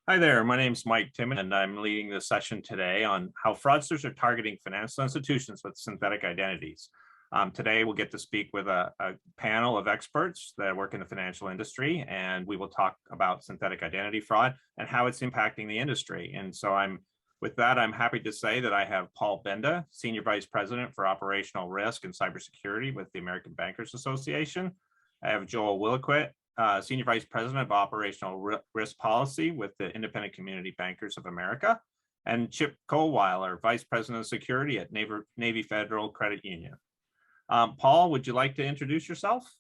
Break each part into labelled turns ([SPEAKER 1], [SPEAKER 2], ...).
[SPEAKER 1] Hi there, my name's Mike Timmon, and I'm leading the session today on how fraudsters are targeting financial institutions with synthetic identities. Today, we'll get to speak with a panel of experts that work in the financial industry, and we will talk about synthetic identity fraud and how it's impacting the industry. And so with that, I'm happy to say that I have Paul Benda, Senior Vice President for Operational Risk and Cybersecurity with the American Bankers Association. I have Joel Williquette, Senior Vice President of Operational Risk Policy with the Independent Community Bankers of America, and Chip Colweiler, Vice President of Security at Navy Federal Credit Union. Paul, would you like to introduce yourself?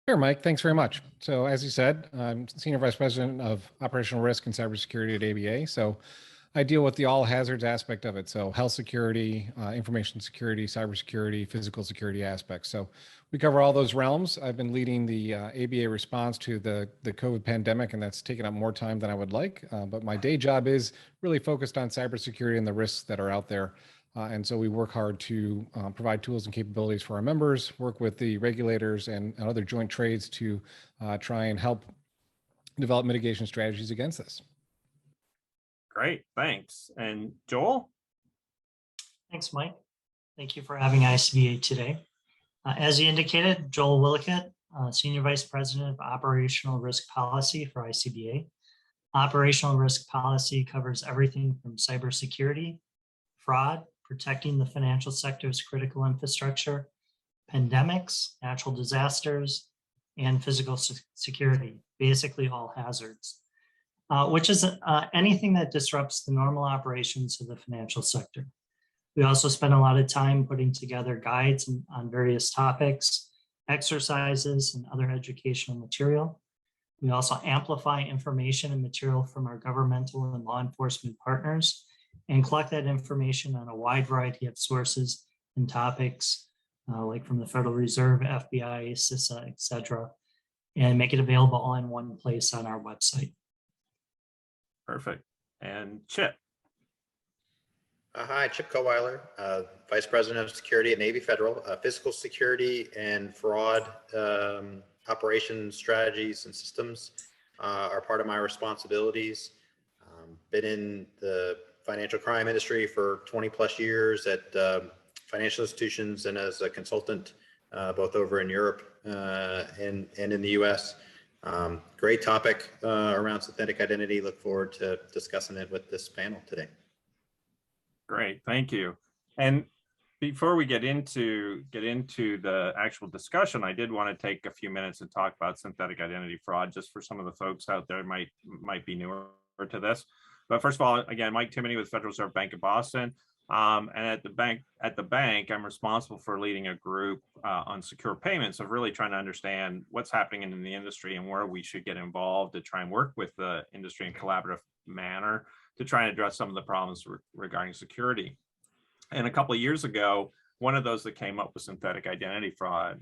[SPEAKER 2] Sure, Mike. Thanks very much. So as you said, I'm Senior Vice President of Operational Risk and Cybersecurity at ABA. So I deal with the all hazards aspect of it. So health security, information security, cybersecurity, physical security aspects. So we cover all those realms. I've been leading the ABA response to the COVID pandemic, and that's taken up more time than I would like. But my day job is really focused on cybersecurity and the risks that are out there. And so we work hard to provide tools and capabilities for our members, work with the regulators and other joint trades to try and help develop mitigation strategies against this.
[SPEAKER 1] Great, thanks. And Joel?
[SPEAKER 3] Thanks, Mike. Thank you for having ICBA today. As you indicated, Joel Williquette, Senior Vice President of Operational Risk Policy for ICBA. Operational risk policy covers everything from cybersecurity, fraud, protecting the financial sector's critical infrastructure, pandemics, natural disasters, and physical security, basically all hazards, which is anything that disrupts the normal operations of the financial sector. We also spend a lot of time putting together guides on various topics, exercises, and other educational material. We also amplify information and material from our governmental and law enforcement partners and collect that information on a wide variety of sources and topics, like from the Federal Reserve, FBI, CISA, et cetera, and make it available all in one place on our website.
[SPEAKER 1] Perfect. And Chip?
[SPEAKER 4] Hi, Chip Colweiler, Vice President of Security at Navy Federal. Physical security and fraud operations strategies and systems are part of my responsibilities. Been in the financial crime industry for 20 plus years at financial institutions and as a consultant both over in Europe and in the US. Great topic around synthetic identity. Look forward to discussing it with this panel today.
[SPEAKER 1] Great, thank you. And before we get into the actual discussion, I did want to take a few minutes and talk about synthetic identity fraud, just for some of the folks out there might be newer to this. But first of all, again, Mike Timmony with Federal Reserve Bank of Boston. And at the bank, I'm responsible for leading a group on secure payments, of really trying to understand what's happening in the industry and where we should get involved to try and work with the industry in a collaborative manner to try and address some of the problems regarding security. And a couple of years ago, one of those that came up was synthetic identity fraud.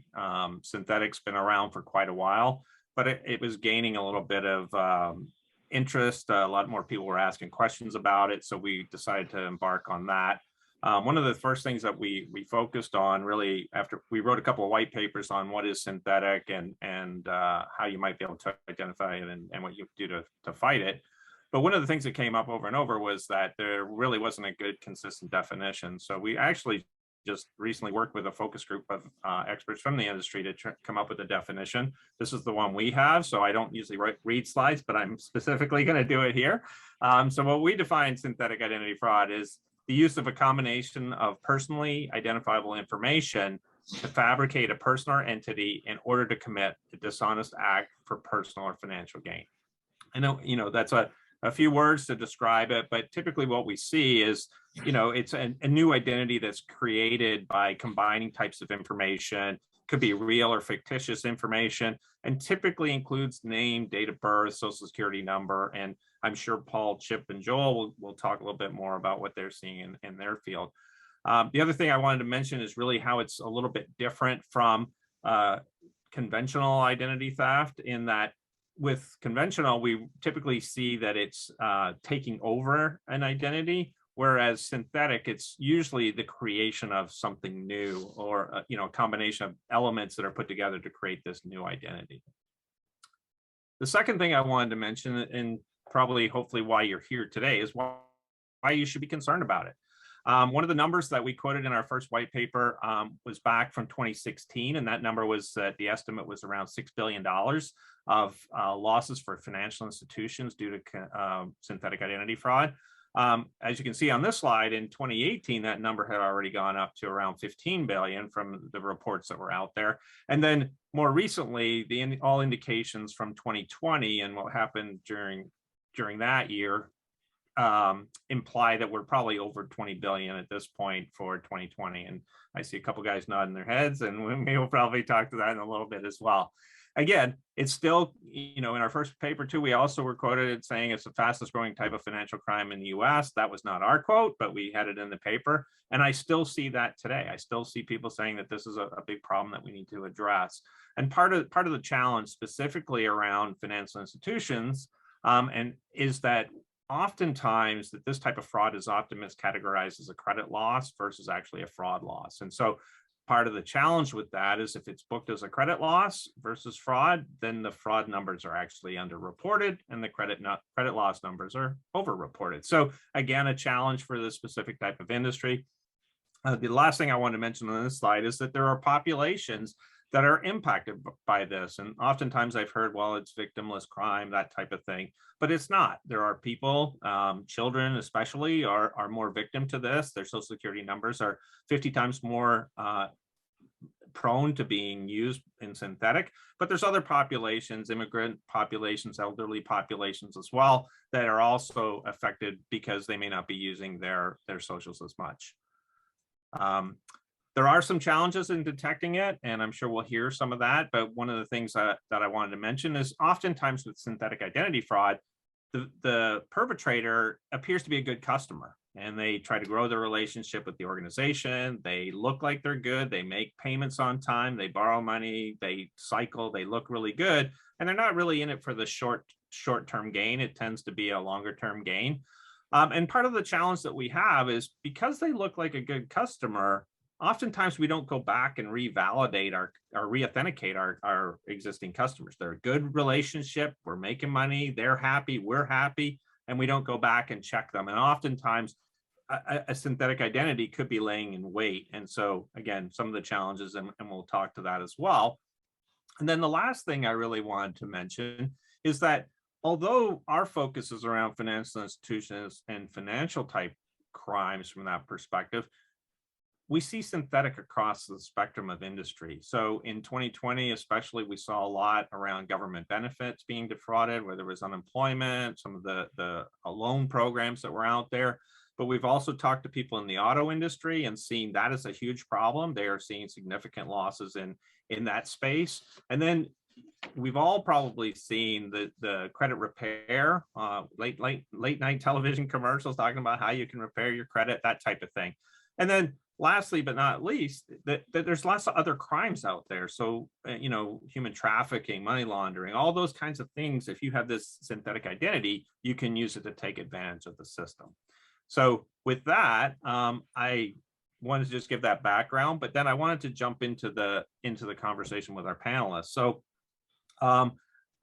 [SPEAKER 1] Synthetic's been around for quite a while, but it was gaining a little bit of interest. A lot more people were asking questions about it, so we decided to embark on that. One of the first things that we focused on, really, after we wrote a couple of white papers on what is synthetic and how you might be able to identify it and what you do to fight it. But one of the things that came up over and over was that there really wasn't a good, consistent definition. So we actually just recently worked with a focus group of experts from the industry to come up with a definition. This is the one we have, so I don't usually read slides, but I'm specifically going to do it here. So what we define synthetic identity fraud is the use of a combination of personally identifiable information to fabricate a person or entity in order to commit a dishonest act for personal or financial gain. I know, that's a few words to describe it, but typically what we see is, it's a new identity that's created by combining types of information. Could be real or fictitious information, and typically includes name, date of birth, social security number, and I'm sure Paul, Chip, and Joel will talk a little bit more about what they're seeing in their field. The other thing I wanted to mention is really how it's a little bit different from conventional identity theft, in that with conventional, we typically see that it's taking over an identity, whereas synthetic, it's usually the creation of something new, or a combination of elements that are put together to create this new identity. The second thing I wanted to mention, and probably hopefully why you're here today, is why you should be concerned about it. One of the numbers that we quoted in our first white paper was back from 2016, and that number was that the estimate was around $6 billion of losses for financial institutions due to synthetic identity fraud. As you can see on this slide, in 2018, that number had already gone up to around 15 billion from the reports that were out there. And then more recently, all indications from 2020 and what happened during that year imply that we're probably over 20 billion at this point for 2020. And I see a couple guys nodding their heads, and we will probably talk to that in a little bit as well. Again, it's still, in our first paper too, we also were quoted saying it's the fastest growing type of financial crime in the US. That was not our quote, but we had it in the paper. And I still see that today. I still see people saying that this is a big problem that we need to address. And part of the challenge specifically around financial institutions and is that oftentimes that this type of fraud is often miscategorized as a credit loss versus actually a fraud loss. And so part of the challenge with that is if it's booked as a credit loss versus fraud, then the fraud numbers are actually underreported and the credit loss numbers are overreported. So again, a challenge for this specific type of industry. The last thing I want to mention on this slide is that there are populations that are impacted by this. And oftentimes I've heard, well, it's victimless crime, that type of thing, but it's not. There are people, children especially, are more victim to this. Their social security numbers are 50 times more prone to being used in synthetic, but there's other populations, immigrant populations, elderly populations as well, that are also affected because they may not be using their socials as much. There are some challenges in detecting it, and I'm sure we'll hear some of that. But one of the things that I wanted to mention is oftentimes with synthetic identity fraud, the perpetrator appears to be a good customer, and they try to grow their relationship with the organization. They look like they're good. They make payments on time. They borrow money. They cycle. They look really good, and they're not really in it for the short-term gain. It tends to be a longer-term gain. And part of the challenge that we have is because they look like a good customer, oftentimes we don't go back and revalidate or re-authenticate our existing customers. They're a good relationship. We're making money. They're happy. We're happy. And we don't go back and check them. And oftentimes a synthetic identity could be laying in wait. And so again, some of the challenges, and we'll talk to that as well. And then the last thing I really wanted to mention is that although our focus is around financial institutions and financial type crimes from that perspective, we see synthetic across the spectrum of industry. So in 2020, especially, we saw a lot around government benefits being defrauded, where there was unemployment, some of the loan programs that were out there. But we've also talked to people in the auto industry and seen that as a huge problem. They are seeing significant losses in that space. And then we've all probably seen the credit repair, late night television commercials talking about how you can repair your credit, that type of thing. And then lastly, but not least, that there's lots of other crimes out there. So, human trafficking, money laundering, all those kinds of things. If you have this synthetic identity, you can use it to take advantage of the system. So with that, I wanted to just give that background, but then I wanted to jump into the conversation with our panelists. So I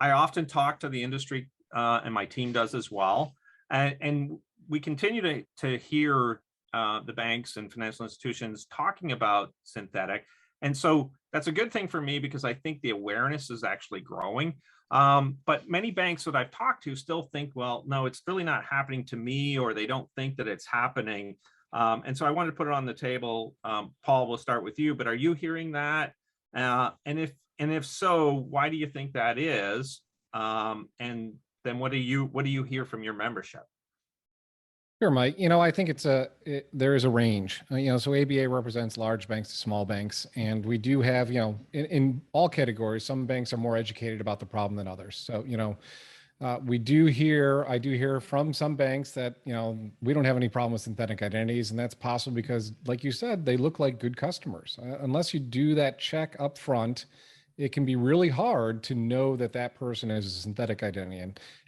[SPEAKER 1] often talk to the industry, and my team does as well. And we continue to hear the banks and financial institutions talking about synthetic. And so that's a good thing for me because I think the awareness is actually growing. But many banks that I've talked to still think, well, no, it's really not happening to me, or they don't think that it's happening. And so I wanted to put it on the table. Paul, we'll start with you, but are you hearing that? And if so, why do you think that is? And then what do you hear from your membership?
[SPEAKER 2] Sure, Mike. I think there is a range. So ABA represents large banks to small banks, and we do have, in all categories, some banks are more educated about the problem than others. So, I do hear from some banks that, we don't have any problem with synthetic identities, and that's possible because, like you said, they look like good customers. Unless you do that check up front, it can be really hard to know that that person is a synthetic identity,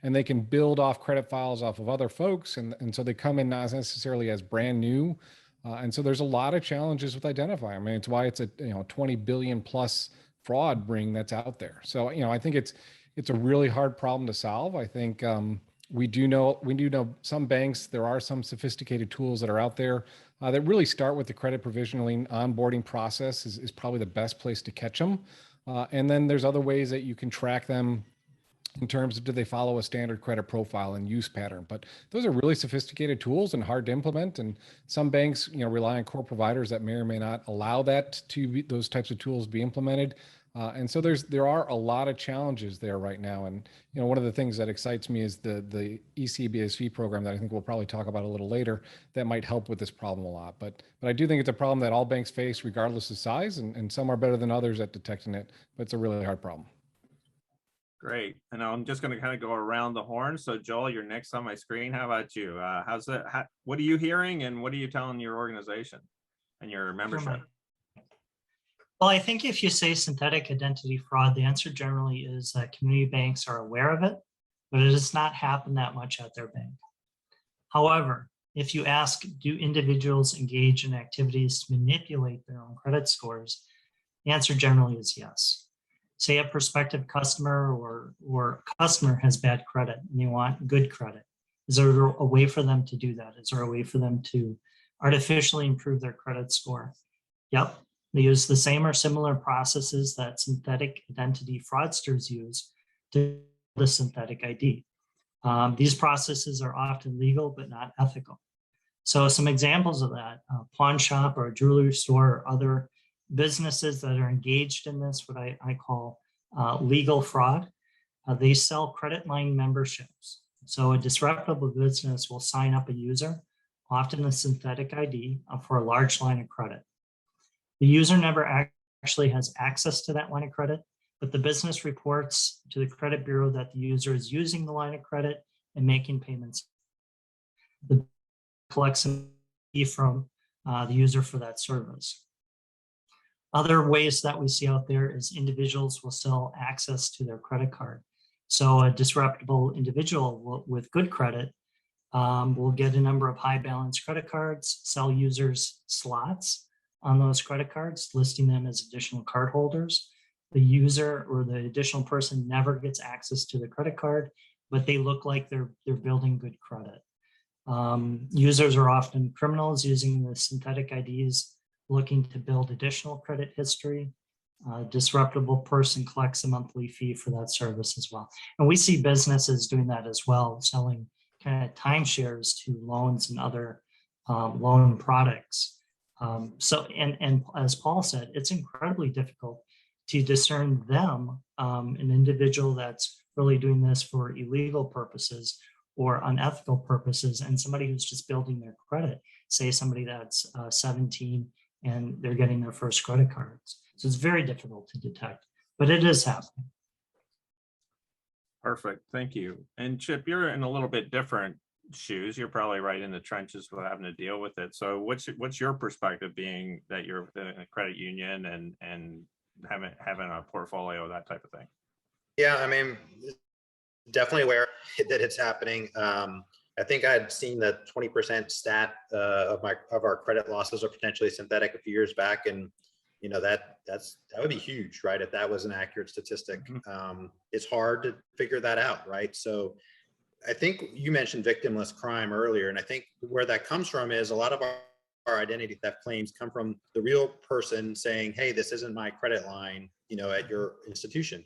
[SPEAKER 2] and they can build off credit files off of other folks. And so they come in not necessarily as brand new. And so there's a lot of challenges with identifying. I mean, it's why it's a 20 billion plus fraud ring that's out there. So, I think it's a really hard problem to solve. I think we do know some banks, there are some sophisticated tools that are out there that really start with the credit provisioning onboarding process is probably the best place to catch them. And then there's other ways that you can track them in terms of do they follow a standard credit profile and use pattern. But those are really sophisticated tools and hard to implement. And some banks, rely on core providers that may or may not allow that to be, those types of tools be implemented. And so there are a lot of challenges there right now. And one of the things that excites me is the ECBSV program that I think we'll probably talk about a little later that might help with this problem a lot. But I do think it's a problem that all banks face regardless of size, and some are better than others at detecting it, but it's a really hard problem.
[SPEAKER 1] Great. And I'm just going to kind of go around the horn. So Joel, you're next on my screen. How about you? How's that? What are you hearing and what are you telling your organization and your membership?
[SPEAKER 3] Well, I think if you say synthetic identity fraud, the answer generally is that community banks are aware of it, but it does not happen that much at their bank. However, if you ask, do individuals engage in activities to manipulate their own credit scores? The answer generally is yes. Say a prospective customer or customer has bad credit and they want good credit. Is there a way for them to do that? Is there a way for them to artificially improve their credit score? Yep. They use the same or similar processes that synthetic identity fraudsters use to the synthetic ID. These processes are often legal, but not ethical. So some examples of that, a pawn shop or a jewelry store or other businesses that are engaged in this, what I call legal fraud, they sell credit line memberships. So a disreputable business will sign up a user, often a synthetic ID, for a large line of credit. The user never actually has access to that line of credit, but the business reports to the credit bureau that the user is using the line of credit and making payments. The collects a fee from the user for that service. Other ways that we see out there is individuals will sell access to their credit card. So a disreputable individual with good credit will get a number of high balance credit cards, sell users slots on those credit cards, listing them as additional card holders. The user or the additional person never gets access to the credit card, but they look like they're building good credit. Users are often criminals using the synthetic IDs, looking to build additional credit history. Disreputable person collects a monthly fee for that service as well. And we see businesses doing that as well, selling kind of timeshares to loans and other loan products. And as Paul said, it's incredibly difficult to discern them, an individual that's really doing this for illegal purposes or unethical purposes, and somebody who's just building their credit, say somebody that's 17 and they're getting their first credit cards. So it's very difficult to detect, but it is happening.
[SPEAKER 1] Perfect. Thank you. And Chip, you're in a little bit different shoes. You're probably right in the trenches with having to deal with it. So what's your perspective, being that you're in a credit union and having a portfolio, that type of thing?
[SPEAKER 4] Yeah, I mean, definitely aware that it's happening. I think I'd seen the 20% stat of our credit losses are potentially synthetic a few years back, and that would be huge, right? If that was an accurate statistic. It's hard to figure that out, right? So I think you mentioned victimless crime earlier, and I think where that comes from is a lot of our identity theft claims come from the real person saying, hey, this isn't my credit line, at your institution.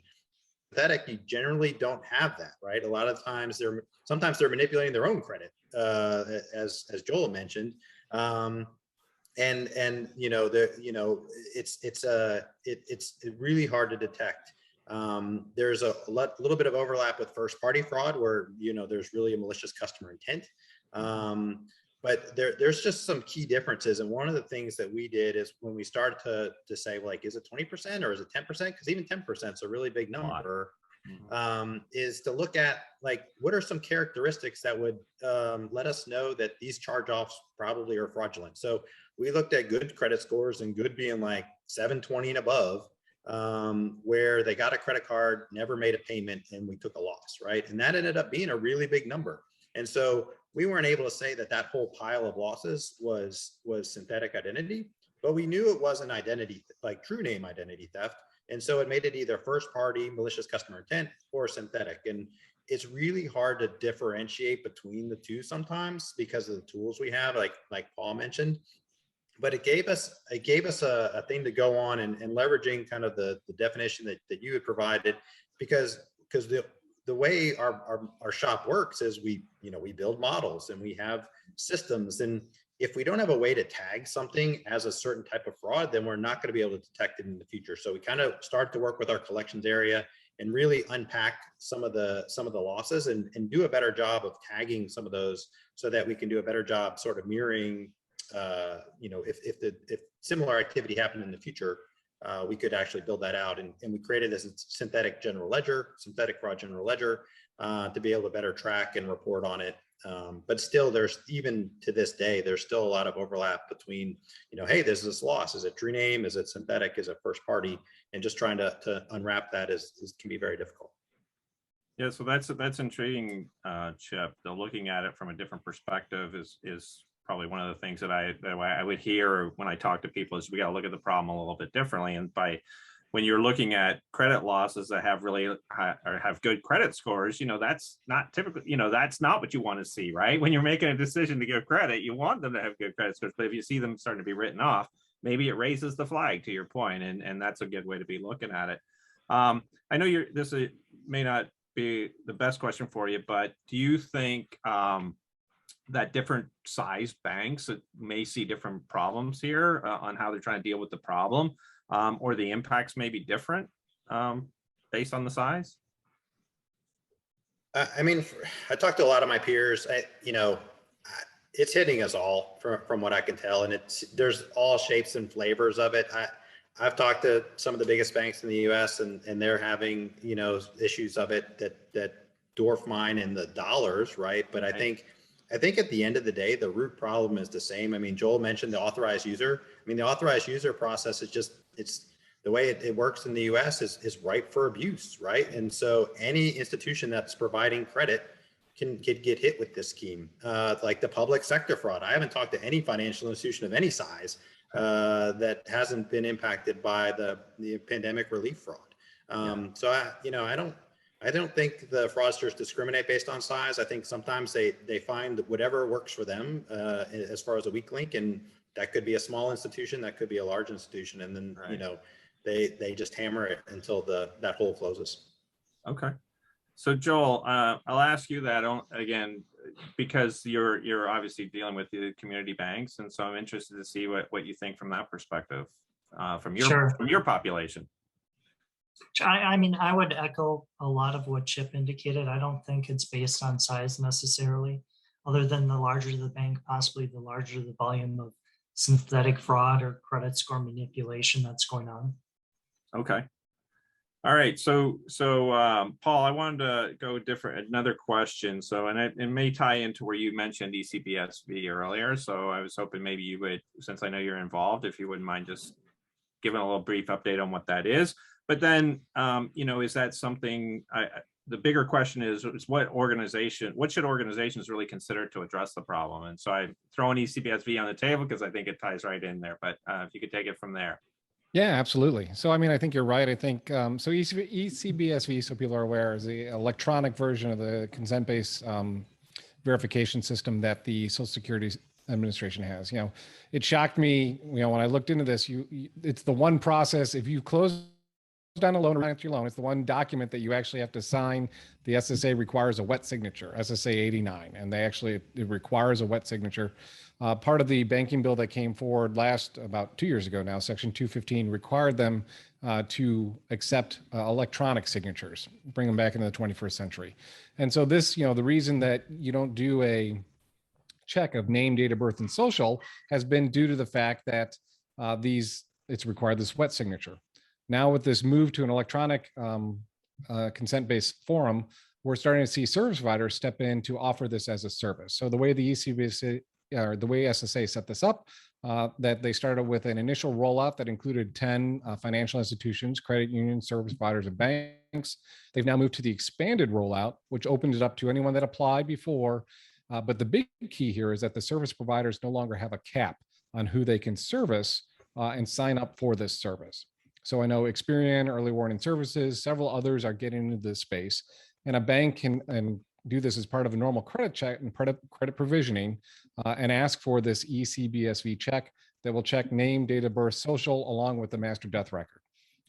[SPEAKER 4] Synthetic, you generally don't have that, right? A lot of times sometimes they're manipulating their own credit, as Joel mentioned. It's really hard to detect. There's a little bit of overlap with first party fraud where, there's really a malicious customer intent. But there's just some key differences. And one of the things that we did is when we started to say, like, is it 20% or is it 10%? Because even 10% is a really big number. Is to look at, like, what are some characteristics that would let us know that these charge-offs probably are fraudulent. So we looked at good credit scores, and good being like 720 and above, where they got a credit card, never made a payment, and we took a loss, right? And that ended up being a really big number. And so we weren't able to say that whole pile of losses was synthetic identity, but we knew it wasn't identity, like true name identity theft. And so it made it either first party, malicious customer intent, or synthetic. And it's really hard to differentiate between the two sometimes because of the tools we have, like Paul mentioned. But it gave us a thing to go on, and leveraging kind of the definition that you had provided, because the way our shop works is we build models and we have systems, and if we don't have a way to tag something as a certain type of fraud, then we're not going to be able to detect it in the future. So we kind of start to work with our collections area and really unpack some of the losses, and do a better job of tagging some of those, so that we can do a better job sort of mirroring, if similar activity happened in the future, we could actually build that out. And we created this synthetic fraud general ledger, to be able to better track and report on it. But still, even to this day, there's still a lot of overlap between, hey, there's this loss. Is it true name? Is it synthetic? Is it first party? And just trying to unwrap that can be very difficult.
[SPEAKER 1] Yeah, so that's intriguing, Chip. Looking at it from a different perspective is probably one of the things that I would hear when I talk to people, is we got to look at the problem a little bit differently. And when you're looking at credit losses that have really have good credit scores, that's not typically, that's not what you want to see, right? When you're making a decision to give credit, you want them to have good credit scores. But if you see them starting to be written off, maybe it raises the flag, to your point, and that's a good way to be looking at it. I know this may not be the best question for you, but do you think that different sized banks may see different problems here on how they're trying to deal with the problem, or the impacts may be different based on the size?
[SPEAKER 4] I mean, I talked to a lot of my peers. It's hitting us all from what I can tell, and there's all shapes and flavors of it. I've talked to some of the biggest banks in the U.S. and they're having issues of it that dwarf mine in the dollars, right? But I think at the end of the day, the root problem is the same. I mean, Joel mentioned the authorized user. I mean, the authorized user process is it's the way it works in the US is ripe for abuse, right? And so any institution that's providing credit can get hit with this scheme, like the public sector fraud. I haven't talked to any financial institution of any size that hasn't been impacted by the pandemic relief fraud. So I don't think the fraudsters discriminate based on size. I think sometimes they find whatever works for them as far as a weak link, and that could be a small institution, that could be a large institution, and then they just hammer it until that hole closes.
[SPEAKER 1] Okay, so Joel, I'll ask you that again because you're obviously dealing with the community banks, and so I'm interested to see what you think from that perspective, from your population.
[SPEAKER 3] I mean, I would echo a lot of what Chip indicated. I don't think it's based on size necessarily, other than the larger the bank, possibly the larger the volume of synthetic fraud or credit score manipulation that's going on.
[SPEAKER 1] Okay. All right. So Paul, I wanted to go another question. So, and it may tie into where you mentioned ECBSV earlier. So I was hoping maybe you would, since I know you're involved, if you wouldn't mind just giving a little brief update on what that is. But then, is that something, the bigger question is what should organizations really consider to address the problem? And so I'm throwing ECBSV on the table because I think it ties right in there, but if you could take it from there.
[SPEAKER 2] Yeah, absolutely. So, I mean, I think you're right. I think, so ECBSV, so people are aware, is the electronic version of the consent-based verification system that the Social Security Administration has. It shocked me, when I looked into this, it's the one process, if you close down a loan or finance your loan, it's the one document that you actually have to sign. The SSA requires a wet signature, SSA 89, and it requires a wet signature. Part of the banking bill that came forward about 2 years ago now, Section 215, required them to accept electronic signatures, bring them back into the 21st century. And so this, the reason that you don't do a check of name, date of birth, and social has been due to the fact that it's required this wet signature. Now with this move to an electronic consent-based forum, we're starting to see service providers step in to offer this as a service. So the way the ECBSA or the way SSA set this up, that they started with an initial rollout that included 10 financial institutions, credit unions, service providers, and banks. They've now moved to the expanded rollout, which opens it up to anyone that applied before. But the big key here is that the service providers no longer have a cap on who they can service and sign up for this service. So I know Experian, Early Warning Services, several others are getting into this space. And a bank can do this as part of a normal credit check and credit provisioning, and ask for this ECBSV check that will check name, date of birth, social, along with the master death record.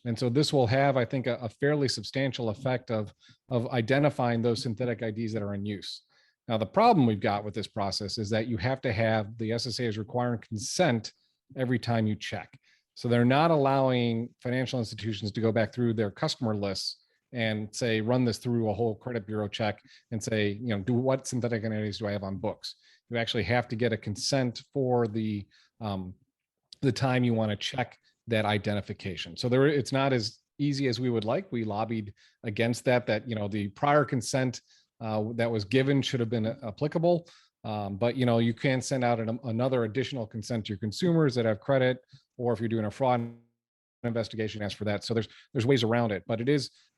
[SPEAKER 2] And so this will have, I think, a fairly substantial effect of identifying those synthetic IDs that are in use. Now, the problem we've got with this process is that you have to have the SSA is requiring consent every time you check. So they're not allowing financial institutions to go back through their customer lists and say, run this through a whole credit bureau check and say, do what synthetic identities do I have on books? You actually have to get a consent for the time you want to check that identification. So it's not as easy as we would like. We lobbied against that the prior consent that was given should have been applicable. But you can send out another additional consent to your consumers that have credit, or if you're doing a fraud investigation, ask for that. So there's ways around it, but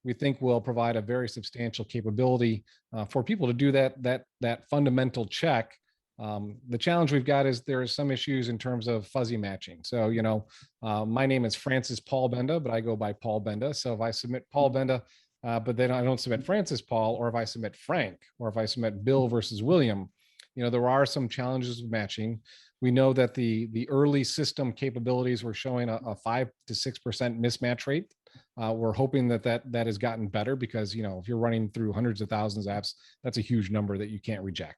[SPEAKER 2] we think will provide a very substantial capability for people to do that fundamental check. The challenge we've got is there are some issues in terms of fuzzy matching. So, my name is Francis Paul Benda, but I go by Paul Benda. So if I submit Paul Benda, but then I don't submit Francis Paul, or if I submit Frank, or if I submit Bill versus William, there are some challenges with matching. We know that the early system capabilities were showing a 5 to 6% mismatch rate. We're hoping that has gotten better, because if you're running through hundreds of thousands of apps, that's a huge number that you can't reject.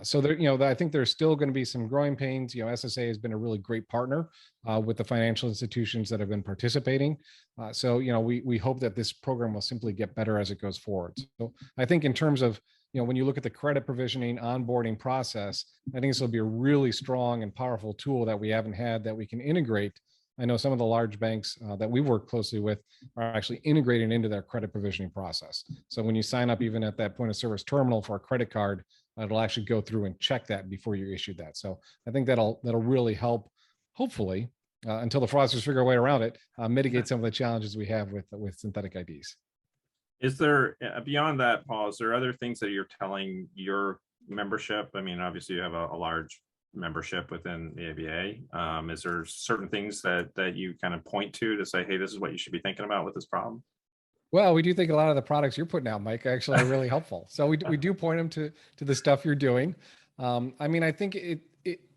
[SPEAKER 2] So there, I think there's still going to be some growing pains. SSA has been a really great partner with the financial institutions that have been participating. So we hope that this program will simply get better as it goes forward. So I think in terms of when you look at the credit provisioning onboarding process, I think this will be a really strong and powerful tool that we haven't had, that we can integrate. I know some of the large banks that we work closely with are actually integrating into their credit provisioning process. So when you sign up, even at that point of service terminal for a credit card, it'll actually go through and check that before you issue that. So I think that'll really help, hopefully, until the fraudsters figure a way around it, mitigate some of the challenges we have with synthetic IDs. Is there,
[SPEAKER 1] beyond that, Paul, is there other things that you're telling your membership? I mean, obviously you have a large membership within the ABA. Is there certain things that you kind of point to say, hey, this is what you should be thinking about with this problem? Well, we do think a lot of the products you're putting out, Mike, actually are really helpful. So we do point them to the stuff you're doing. I mean, I think it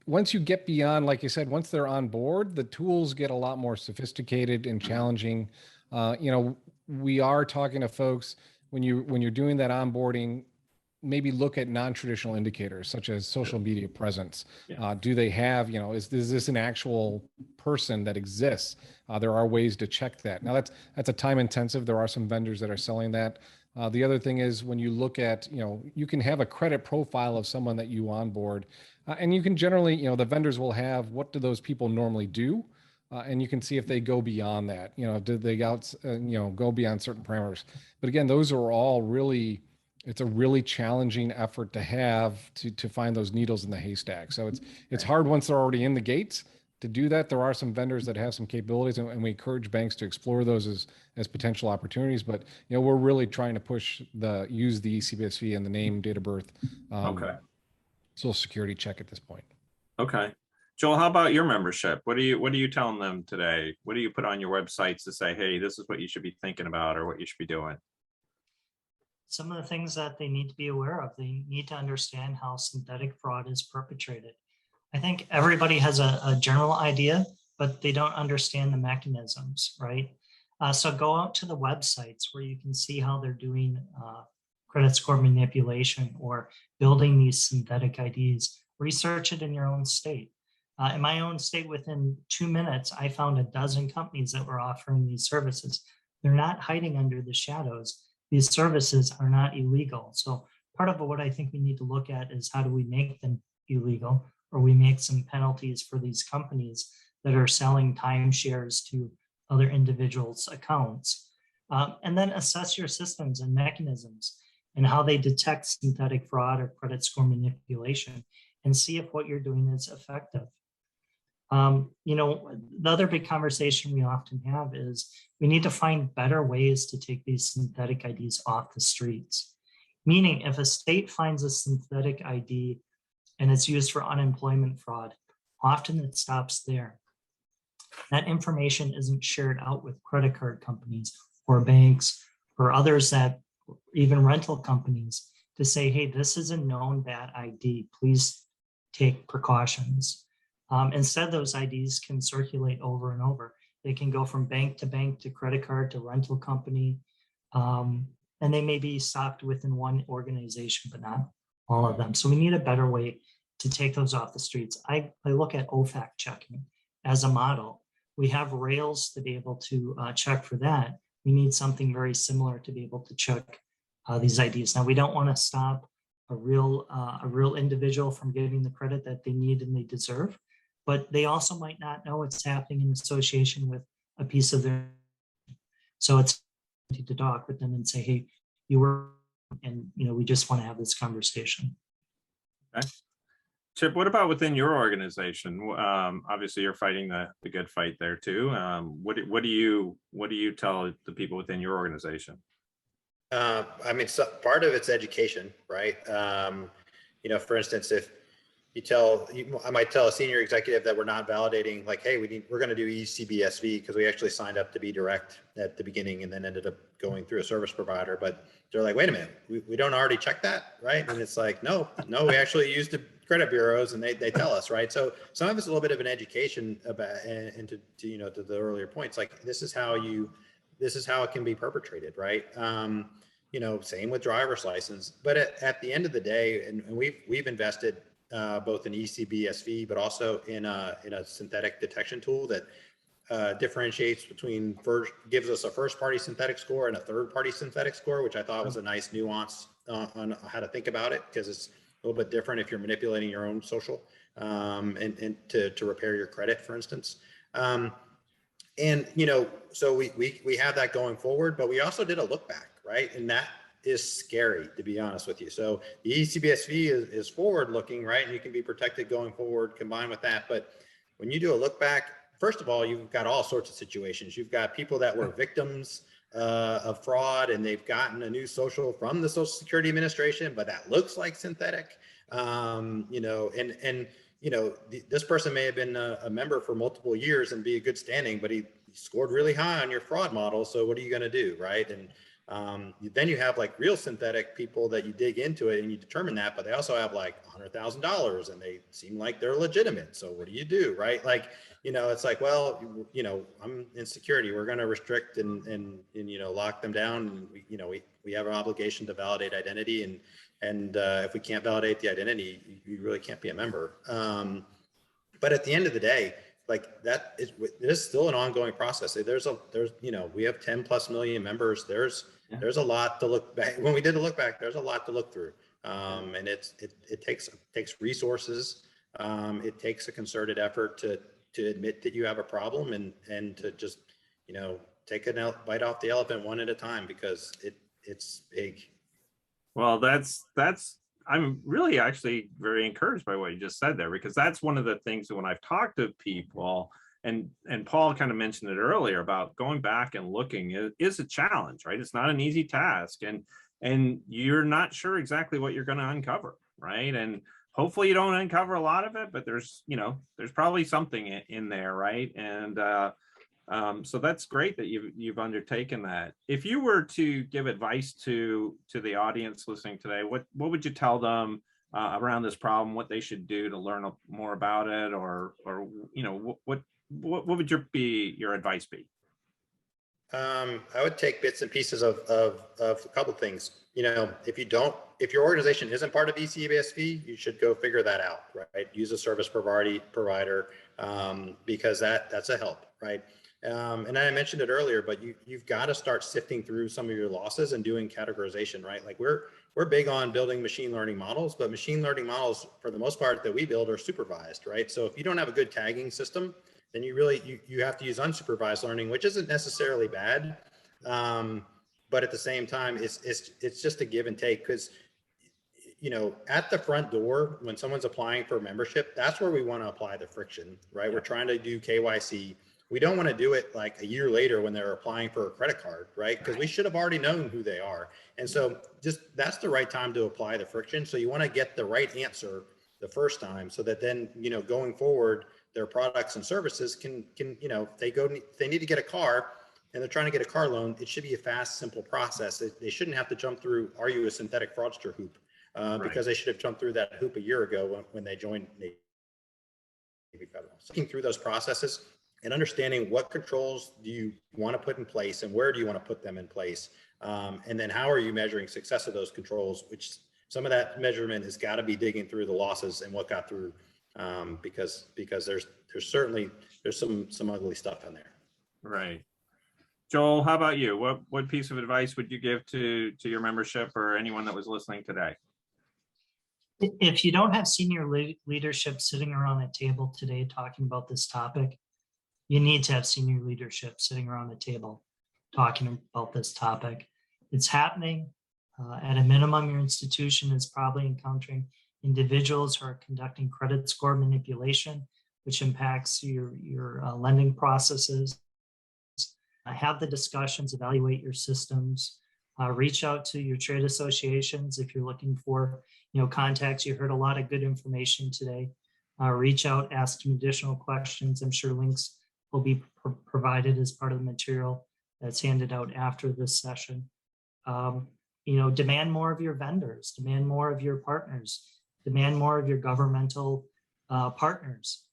[SPEAKER 1] once you get beyond, like you said, once they're on board, the tools get a lot more sophisticated and challenging. We are talking to folks when you're doing that onboarding, maybe look at non-traditional indicators such as social media presence. Yeah. Do they have, is this an actual person that exists? There are ways to check that. Now that's a time intensive. There are some vendors that are selling that. The other thing is when you look at, you can have a credit profile of someone that you onboard, and you can generally, the vendors will have, what do those people normally do? And you can see if they go beyond that, did they go beyond certain parameters. But again, those are all really, it's a really challenging effort to have to find those needles in the haystack. So it's hard once they're already in the gates to do that. There are some vendors that have some capabilities, and we encourage banks to explore those as potential opportunities. But we're really trying to use the ECBSV and the name, date of birth, Social Security check at this point. Okay. Joel, how about your membership? What are you telling them today? What do you put on your websites to say, hey, this is what you should be thinking about, or what you should be doing?
[SPEAKER 3] Some of the things that they need to be aware of. They need to understand how synthetic fraud is perpetrated. I think everybody has a general idea, but they don't understand the mechanisms, right? So go out to the websites where you can see how they're doing credit score manipulation or building these synthetic IDs. Research it in your own state. In my own state, within 2 minutes, I found a dozen companies that were offering these services. They're not hiding under the shadows. These services are not illegal. So part of what I think we need to look at is how do we make them illegal, or we make some penalties for these companies that are selling timeshares to other individuals' accounts. And then assess your systems and mechanisms and how they detect synthetic fraud or credit score manipulation, and see if what you're doing is effective. The other big conversation we often have is we need to find better ways to take these synthetic IDs off the streets. Meaning, if a state finds a synthetic ID and it's used for unemployment fraud, often it stops there. That information isn't shared out with credit card companies or banks or others that even rental companies to say, hey, this is a known bad ID. Please take precautions. Instead, those IDs can circulate over and over. They can go from bank to credit card to rental company. And they may be stopped within one organization, but not all of them. So we need a better way to take those off the streets. I look at OFAC checking as a model. We have rails to be able to check for that. We need something very similar to be able to check these IDs. Now, we don't want to stop a real individual from getting the credit that they need and they deserve, but they also might not know it's happening in association with a piece of their. So it's to talk with them and say, hey, you were, and we just want to have this conversation.
[SPEAKER 1] Okay. Chip, what about within your organization? Obviously, you're fighting the good fight there too. What do you tell the people within your organization?
[SPEAKER 4] I mean, so part of it's education, right? For instance, if I might tell a senior executive that we're not validating, like, hey, we're going to do ECBSV because we actually signed up to be direct at the beginning and then ended up going through a service provider. But they're like, wait a minute, we don't already check that, right? And it's like, no, we actually use the credit bureaus and they tell us, right? So some of it's a little bit of an education about, and to the earlier points, like this is how it can be perpetrated, right? Same with driver's license. But at the end of the day, and we've invested both in ECBSV, but also in a synthetic detection tool that differentiates between gives us a first-party synthetic score and a third-party synthetic score, which I thought was a nice nuance on how to think about it, because it's a little bit different if you're manipulating your own social and to repair your credit, for instance. So we have that going forward, but we also did a look back, right? And that is scary, to be honest with you. So the ECBSV is forward looking, right? And you can be protected going forward combined with that. But when you do a look back, first of all, you've got all sorts of situations. You've got people that were victims of fraud and they've gotten a new social from the Social Security Administration, but that looks like synthetic. This person may have been a member for multiple years and be a good standing, but he scored really high on your fraud model. So what are you going to do, right? And then you have like real synthetic people that you dig into it and you determine that, but they also have like $100,000 and they seem like they're legitimate. So what do you do, right? Like, it's like, well, I'm in security. We're going to restrict and lock them down. And we have an obligation to validate identity. And if we can't validate the identity, you really can't be a member. But at the end of the day, like it is still an ongoing process. We have 10 plus million members. There's a lot to look back. When we did a look back, there's a lot to look through. And it takes resources. It takes a concerted effort to admit that you have a problem and to just, take a bite off the elephant one at a time, because it's big.
[SPEAKER 1] Well, I'm really actually very encouraged by what you just said there, because that's one of the things that when I've talked to people, and Paul kind of mentioned it earlier about going back and looking is a challenge, right? It's not an easy task, and you're not sure exactly what you're going to uncover, right? And hopefully you don't uncover a lot of it, but there's probably something in there, right? And so that's great that you've undertaken that. If you were to give advice to the audience listening today, what would you tell them around this problem? What they should do to learn more about it, or what would your advice be?
[SPEAKER 4] I would take bits and pieces of a couple of things. If your organization isn't part of ECBSV, you should go figure that out, right? Use a service provider because that's a help, right? And I mentioned it earlier, but you've got to start sifting through some of your losses and doing categorization, right? Like we're big on building machine learning models, but machine learning models, for the most part, that we build are supervised, right? So if you don't have a good tagging system, then you have to use unsupervised learning, which isn't necessarily bad, but at the same time, it's just a give and take, because at the front door, when someone's applying for membership, that's where we want to apply the friction, right? We're trying to do KYC. We don't want to do it like a year later when they're applying for a credit card, right? Because we should have already known who they are. And so that's the right time to apply the friction. So you want to get the right answer the first time, so that then, going forward, their products and services can they need to get a car, and they're trying to get a car loan, it should be a fast, simple process. They shouldn't have to jump through, are you a synthetic fraudster hoop? Because they should have jumped through that hoop a year ago when they joined Navy Federal. So looking through those processes and understanding what controls do you want to put in place and where do you want to put them in place? And then how are you measuring success of those controls, which some of that measurement has got to be digging through the losses and what got through, because there's certainly some ugly stuff in there.
[SPEAKER 1] Right. Joel, how about you? What piece of advice would you give to your membership or anyone that was listening today?
[SPEAKER 3] If you don't have senior leadership sitting around a table today talking about this topic, you need to have senior leadership sitting around a table talking about this topic. It's happening. At a minimum, your institution is probably encountering individuals who are conducting credit score manipulation, which impacts your lending processes. Have the discussions, evaluate your systems, reach out to your trade associations if you're looking for contacts. You heard a lot of good information today. Reach out, ask some additional questions. I'm sure links will be provided as part of the material that's handed out after this session. Demand more of your vendors, demand more of your partners, demand more of your governmental partners.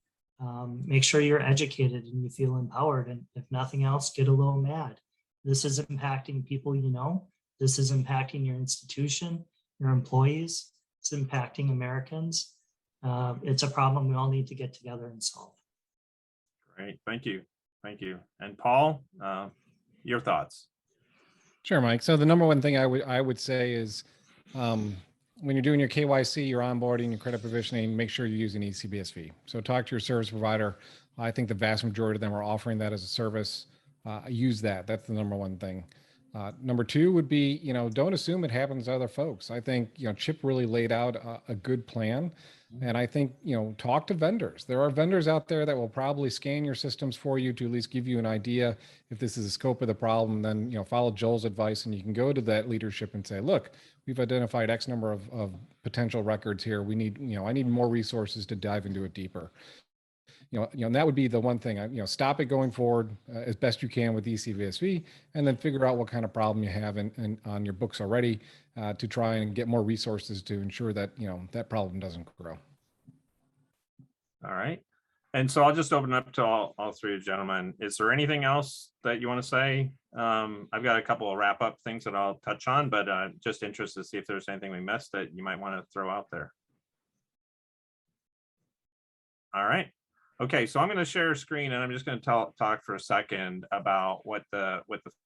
[SPEAKER 3] Make sure you're educated and you feel empowered. And if nothing else, get a little mad. This is impacting people you know. This is impacting your institution, your employees. It's impacting Americans. It's a problem we all need to get together and solve.
[SPEAKER 1] Great, thank you. Thank you. And Paul, your thoughts?
[SPEAKER 2] Sure, Mike. So the number one thing I would say is when you're doing your KYC, your onboarding, your credit provisioning, make sure you're using eCBSV. So talk to your service provider. I think the vast majority of them are offering that as a service. Use that. That's the number one thing. Number two would be, don't assume it happens to other folks. I think, Chip really laid out a good plan. And I think, talk to vendors. There are vendors out there that will probably scan your systems for you to at least give you an idea if this is the scope of the problem. Then, follow Joel's advice and you can go to that leadership and say, look, we've identified X number of potential records here. We need, I need more resources to dive into it deeper. And that would be the one thing. Stop it going forward as best you can with eCBSV, and then figure out what kind of problem you have on your books already to try and get more resources to ensure that that problem doesn't grow.
[SPEAKER 1] All right, and so I'll just open up to all three gentlemen. Is there anything else that you want to say? I've got a couple of wrap up things that I'll touch on, but just interested to see if there's anything we missed that you might want to throw out there. All right. Okay, so I'm going to share a screen and I'm just going to talk for a second about what the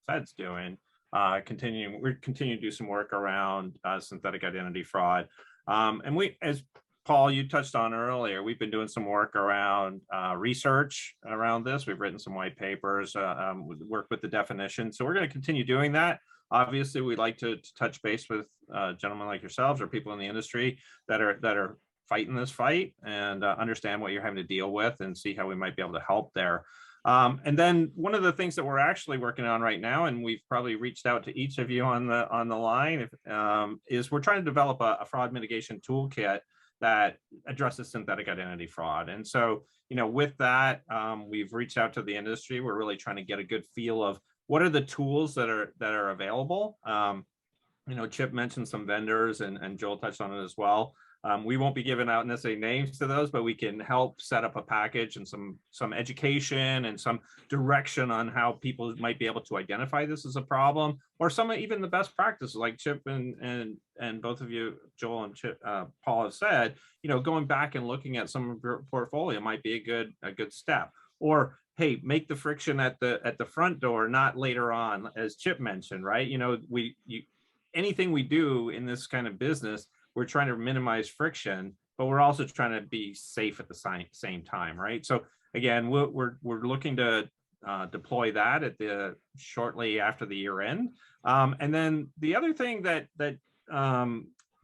[SPEAKER 1] Fed's doing. We're continuing to do some work around synthetic identity fraud. And we, as Paul, you touched on earlier, we've been doing some work around research around this. We've written some white papers, work with the definition. So we're going to continue doing that. Obviously, we'd like to touch base with gentlemen like yourselves or people in the industry that are fighting this fight and understand what you're having to deal with and see how we might be able to help there. And then one of the things that we're actually working on right now, and we've probably reached out to each of you on the line, is we're trying to develop a fraud mitigation toolkit that addresses synthetic identity fraud. And so, with that, we've reached out to the industry. We're really trying to get a good feel of what are the tools that are available. Chip mentioned some vendors and Joel touched on it as well. We won't be giving out necessarily names to those, but we can help set up a package and some education and some direction on how people might be able to identify this as a problem, or some even the best practices like Chip and both of you, Joel and Chip, Paul have said, going back and looking at some of your portfolio might be a good step. Or, hey, make the friction at the front door, not later on, as Chip mentioned, right? Anything we do in this kind of business, we're trying to minimize friction, but we're also trying to be safe at the same time, right? So again, we're looking to deploy that shortly after the year end. And then the other thing that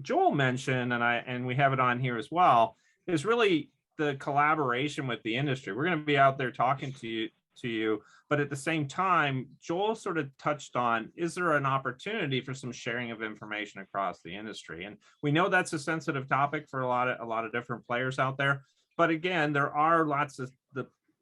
[SPEAKER 1] Joel mentioned, and we have it on here as well, is really the collaboration with the industry. We're going to be out there talking to you, but at the same time, Joel sort of touched on, is there an opportunity for some sharing of information across the industry? And we know that's a sensitive topic for a lot of different players out there. But again, there are lots of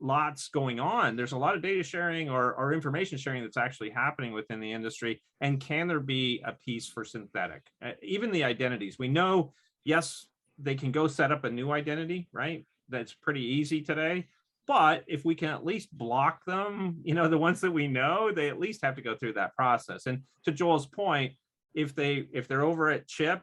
[SPEAKER 1] lots going on. There's a lot of data sharing or information sharing that's actually happening within the industry. And can there be a piece for synthetic? Even the identities, we know, yes, they can go set up a new identity, right? That's pretty easy today. But if we can at least block them, the ones that we know, they at least have to go through that process. And to Joel's point, if they're over at Chip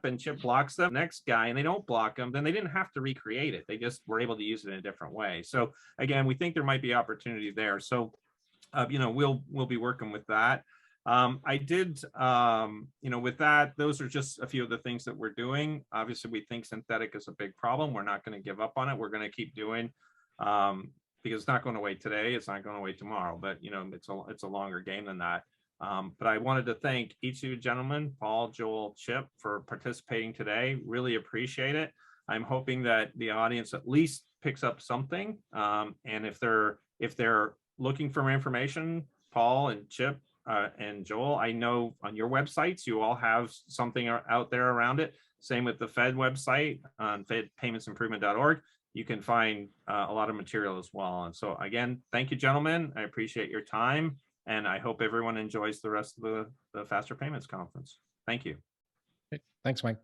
[SPEAKER 1] and Chip blocks them, next guy, and they don't block them, then they didn't have to recreate it. They just were able to use it in a different way. So again, we think there might be opportunity there. So, we'll be working with that. I did, with that, those are just a few of the things that we're doing. Obviously, we think synthetic is a big problem. We're not going to give up on it. We're going to keep doing, because it's not going away today. It's not going away tomorrow, but it's a longer game than that. But I wanted to thank each of you gentlemen, Paul, Joel, Chip, for participating today. Really appreciate it. I'm hoping that the audience at least picks up something. And if they're looking for information, Paul and Chip and Joel, I know on your websites, you all have something out there around it. Same with the Fed website on fedpaymentsimprovement.org. You can find a lot of material as well. And so again, thank you, gentlemen. I appreciate your time. And I hope everyone enjoys the rest of the Faster Payments Conference. Thank you.
[SPEAKER 2] Thanks, Mike.